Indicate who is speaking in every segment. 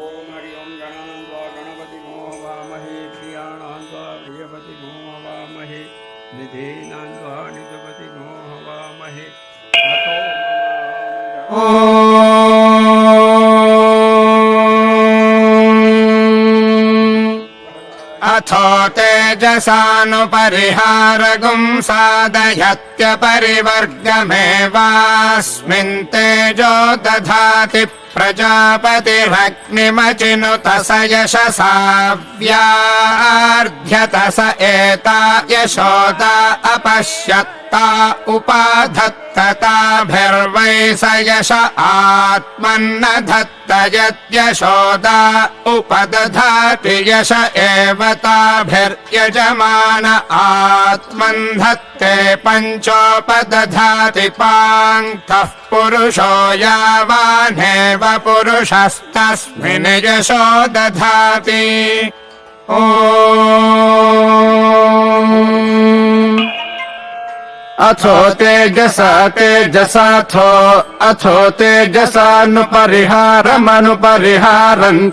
Speaker 1: ओम हरि ओम गणान्वा गणपतिगो हवामहे प्रियाणान्वा प्रियपतिगो हवामहे निधीनान्वा निजपतिगो हवामहे
Speaker 2: अथो तेजसानुपरिहारगुं साधयत्यपरिवर्गमेवास्मिन् तेजो दधाति प्रजापतिरग्निमचिनुत स यशसा व्यार्ध्यत स एता यशोदा अपश्यत्ता उपाधत्तताभिर्वै स यश आत्मन्न दत्त यद्यशोदा उपदधाति यश एव ताभिर्यजमान आत्मन् धत्ते पञ्चोपदधाति पाङ्क्तः पुरुषो यावानेव पुरुषस्तस्मिन् यशो दधाति। अथो तेजसाथो तेजसानुपरिहारम्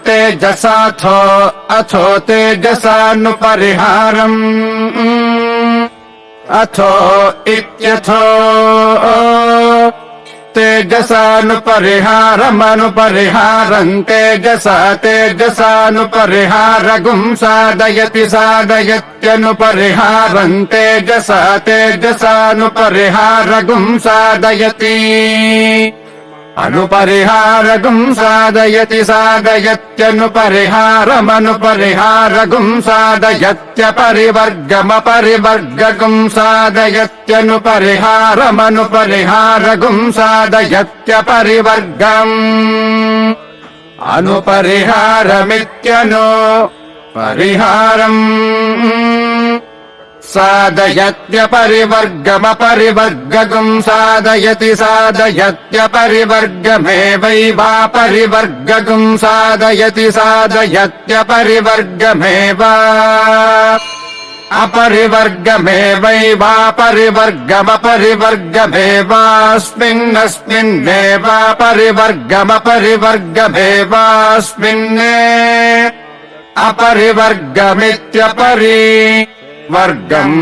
Speaker 2: तेजसाथो अथो तेजसानुपरिहारम् अथो इत्यथो तेजसानुपरिहारम् तेजसानुपरिहारगुं साधयत्यनुपरिहारम् तेजसानुपरिहारगुं साधयति अनुपरिहारगुं साधयत्यनुपरिहारमनुपरिहारगुं साधयत्यपरिवर्गमपरिवर्गगुं साधयत्यनुपरिहारमनुपरिहारगुं साधयत्यपरिवर्गम् अनुपरिहारमित्यनु परिहारम् साधयत्यपरिवर्गमपरिवर्गगुं साधयत्यपरिवर्गमेवैवापरिवर्गगुं साधयत्यपरिवर्गमेव अपरिवर्गमेवैवापरिवर्गमपरिवर्गमेवास्मिन्नस्मिन्नेवापरिवर्गमपरिवर्गमेवास्मिन् वर्गम्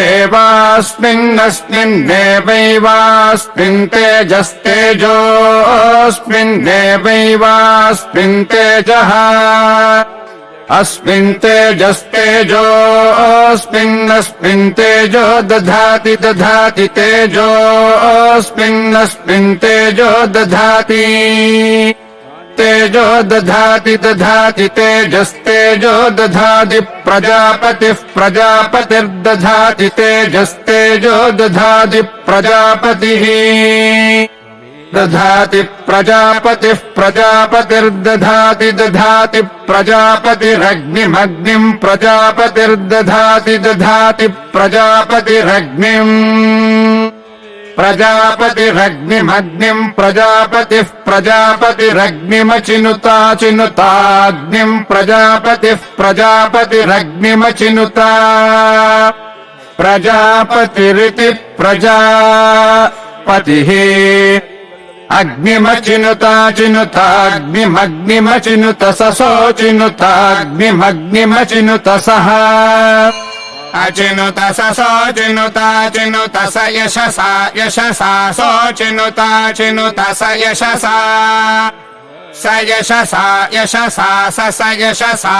Speaker 2: एवास्मिन्नस्मिन्नेवैवास्मिन् तेजस्तेजोऽस्मिन्नेवैवास्मिन् तेजः अस्मिन् तेजस्तेजोऽस्मिन्नस्मिन् तेजो दधाति तेजोऽस्मिन्नस्मिन् तेजो दधाति तेजस्तेजो दधाति प्रजापतिर्दधाति तेजस्तेजो दधाति प्रजापतिः दधाति प्रजापतिर्दधाति प्रजापतिरग्निमग्निम् प्रजापतिर्दधाति प्रजापतिरग्निम् प्रजापतिरग्निमग्निम् प्रजापतिरग्निमचिनुताग्निम् प्रजापतिरग्निमचिनुता प्रजापतिरिति प्रजापतिः अग्निमचिनुताग्निमग्निमचिनुत ससोचिनुताग्निमग्निमचिनुत सः अचिनुत ससोचिनुताचिनुत स यशसा सोचिनुताचिनुत स यशसा स यशसा स यशसा